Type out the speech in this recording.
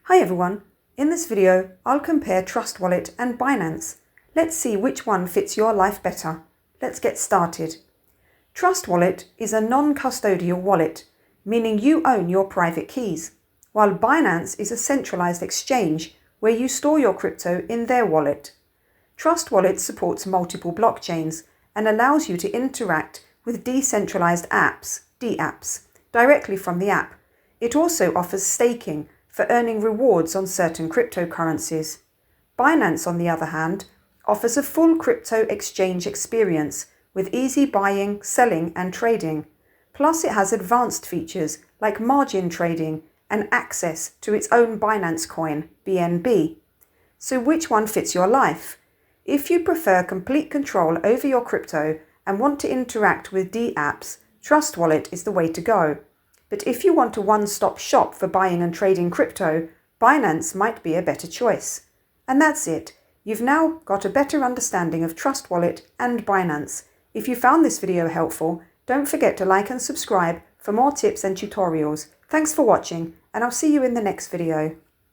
Hi everyone, in this video I'll compare Trust Wallet and Binance. Let's see which one fits your life better. Let's get started. Trust Wallet is a non-custodial wallet, meaning you own your private keys, while Binance is a centralized exchange where you store your crypto in their wallet. Trust Wallet supports multiple blockchains and allows you to interact with decentralized apps, DApps, directly from the app. It also offers staking for earning rewards on certain cryptocurrencies. Binance, on the other hand, offers a full crypto exchange experience with easy buying, selling and trading. Plus it has advanced features like margin trading and access to its own Binance coin, BNB. So which one fits your life? If you prefer complete control over your crypto and want to interact with DApps, Trust Wallet is the way to go. But if you want a one-stop shop for buying and trading crypto, Binance might be a better choice. And that's it. You've now got a better understanding of Trust Wallet and Binance. If you found this video helpful, don't forget to like and subscribe for more tips and tutorials. Thanks for watching, and I'll see you in the next video.